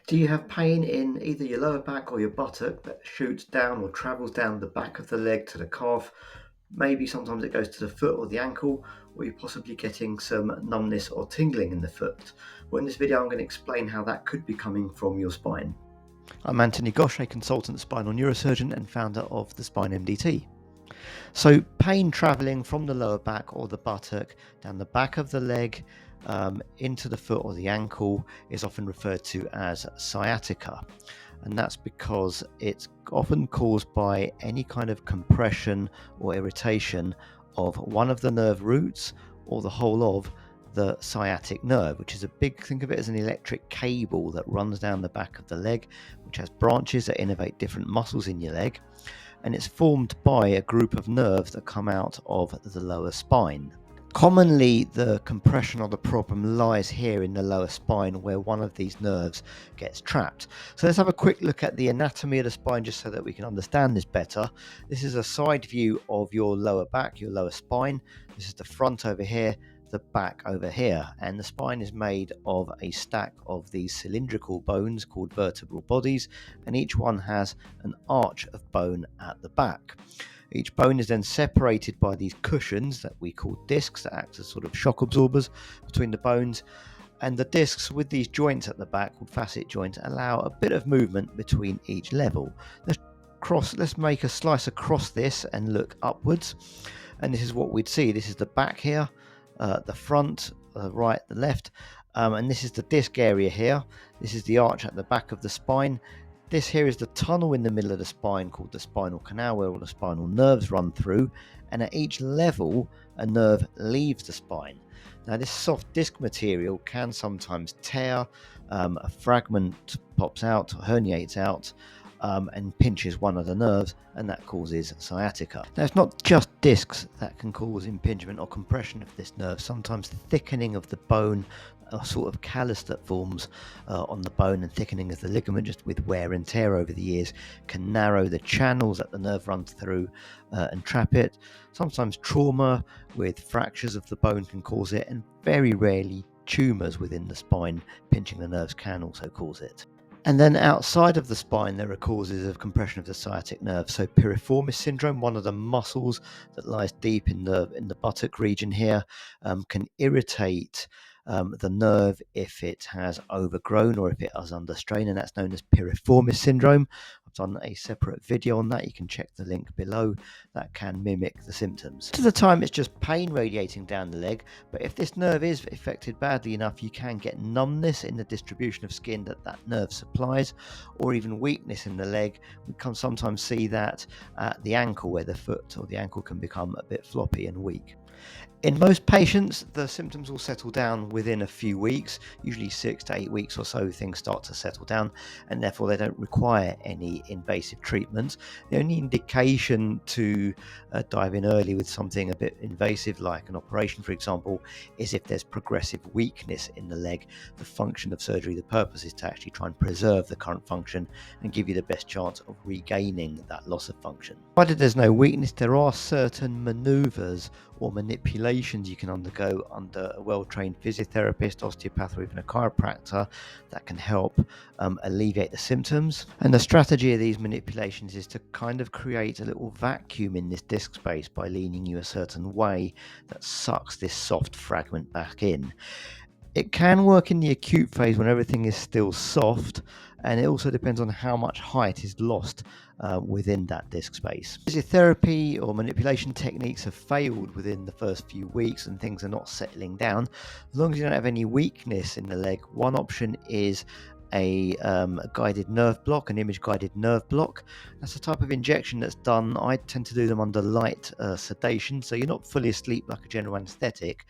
Do you have pain in either your lower back or your buttock that shoots down or travels down the back of the leg to the calf? Maybe sometimes it goes to the foot or the ankle, or you're possibly getting some numbness or tingling in the foot. Well, in this video, I'm going to explain how that could be coming from your spine. I'm Anthony Ghosh, a consultant spinal neurosurgeon and founder of the Spine MDT. So pain travelling from the lower back or the buttock down the back of the leg into the foot or the ankle is often referred to as sciatica. And that's because it's often caused by any kind of compression or irritation of one of the nerve roots or the whole of the sciatic nerve, which is think of it as an electric cable that runs down the back of the leg, which has branches that innervate different muscles in your leg. And it's formed by a group of nerves that come out of the lower spine. Commonly, the compression or the problem lies here in the lower spine where one of these nerves gets trapped. So let's have a quick look at the anatomy of the spine just so that we can understand this better. This is a side view of your lower back, your lower spine. This is the front over here, the back over here, and the spine is made of a stack of these cylindrical bones called vertebral bodies, and each one has an arch of bone at the back. Each bone is then separated by these cushions that we call discs that act as sort of shock absorbers between the bones, and the discs with these joints at the back called facet joints allow a bit of movement between each level. Let's make a slice across this and look upwards, and this is what we'd see. This is the back here, the front, the right, the left, and this is the disc area here. This is the arch at the back of the spine. This here is the tunnel in the middle of the spine called the spinal canal, where all the spinal nerves run through, and at each level a nerve leaves the spine. Now this soft disc material can sometimes tear, a fragment pops out, herniates out, and pinches one of the nerves, and that causes sciatica. Now it's not just discs that can cause impingement or compression of this nerve. Sometimes thickening of the bone, a sort of callus that forms on the bone, and thickening of the ligament just with wear and tear over the years can narrow the channels that the nerve runs through and trap it. Sometimes trauma with fractures of the bone can cause it, and very rarely tumours within the spine pinching the nerves can also cause it. And then outside of the spine, there are causes of compression of the sciatic nerve. So piriformis syndrome, one of the muscles that lies deep in the buttock region here, can irritate the nerve if it has overgrown or if it is under strain, and that's known as piriformis syndrome. I've done a separate video on that. You can check the link below. That can mimic the symptoms. Most of the time, it's just pain radiating down the leg, but if this nerve is affected badly enough, you can get numbness in the distribution of skin that nerve supplies, or even weakness in the leg. We can sometimes see that at the ankle, where the foot or the ankle can become a bit floppy and weak. In most patients, the symptoms will settle down within a few weeks, usually 6 to 8 weeks or so. Things start to settle down, and therefore they don't require any invasive treatments. The only indication to dive in early with something a bit invasive, like an operation, for example, is if there's progressive weakness in the leg. The function of surgery, the purpose is to actually try and preserve the current function and give you the best chance of regaining that loss of function. Provided there's no weakness, there are certain maneuvers or manipulations you can undergo under a well-trained physiotherapist, osteopath, or even a chiropractor that can help alleviate the symptoms. And the strategy of these manipulations is to kind of create a little vacuum in this disc space by leaning you a certain way that sucks this soft fragment back in. It can work in the acute phase when everything is still soft, and it also depends on how much height is lost within that disc space. Physiotherapy or manipulation techniques have failed within the first few weeks and things are not settling down. As long as you don't have any weakness in the leg, one option is a guided nerve block, an image guided nerve block. That's a type of injection that's done. I tend to do them under light sedation, so you're not fully asleep like a general anesthetic,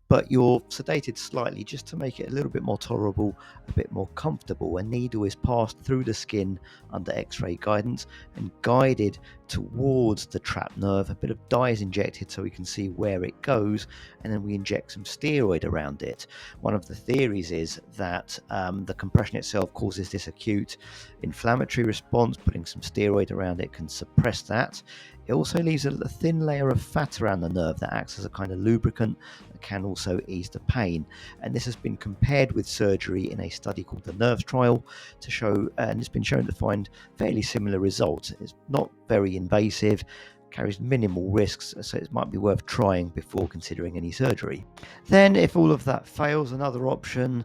but you're sedated slightly just to make it a little bit more tolerable, a bit more comfortable. A needle is passed through the skin under x-ray guidance and guided towards the trapped nerve. A bit of dye is injected so we can see where it goes, and then we inject some steroid around it. One of the theories is that the compression itself causes this acute inflammatory response. Putting some steroid around it can suppress that. It also leaves a thin layer of fat around the nerve that acts as a kind of lubricant that can also ease the pain. And this has been compared with surgery in a study called the NERVES trial to show, and it's been shown to find fairly similar results. It's not very invasive, carries minimal risks, so it might be worth trying before considering any surgery. Then, if all of that fails, another option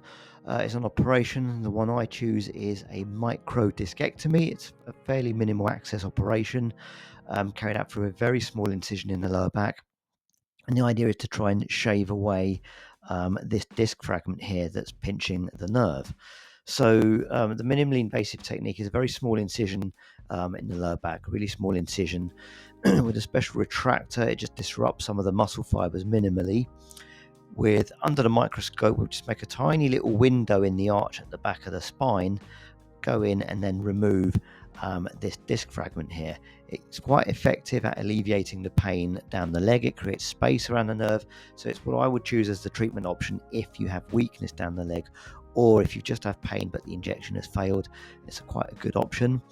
is an operation. The one I choose is a microdiscectomy. It's a fairly minimal access operation carried out through a very small incision in the lower back. And the idea is to try and shave away this disc fragment here that's pinching the nerve. So the minimally invasive technique is a very small incision in the lower back, a really small incision with a special retractor. It just disrupts some of the muscle fibers minimally. With under the microscope, we'll just make a tiny little window in the arch at the back of the spine, go in and then remove this disc fragment here. It's quite effective at alleviating the pain down the leg. It creates space around the nerve, so it's what I would choose as the treatment option if you have weakness down the leg, or if you just have pain but the injection has failed. It's quite a good option.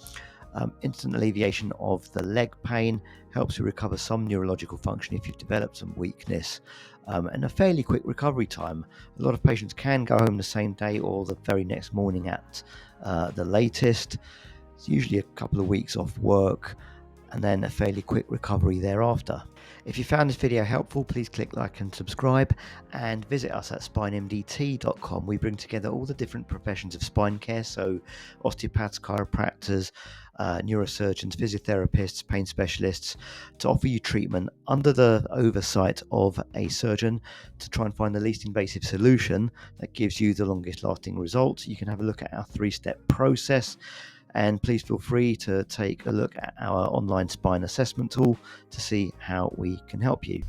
Instant alleviation of the leg pain helps you recover some neurological function if you've developed some weakness, and a fairly quick recovery time. A lot of patients can go home the same day or the very next morning at the latest. It's usually a couple of weeks off work and then a fairly quick recovery thereafter. If you found this video helpful, please click like and subscribe, and visit us at spinemdt.com. We bring together all the different professions of spine care, so osteopaths, chiropractors, neurosurgeons, physiotherapists, pain specialists, to offer you treatment under the oversight of a surgeon to try and find the least invasive solution that gives you the longest lasting results. You can have a look at our 3-step process. And please feel free to take a look at our online spine assessment tool to see how we can help you.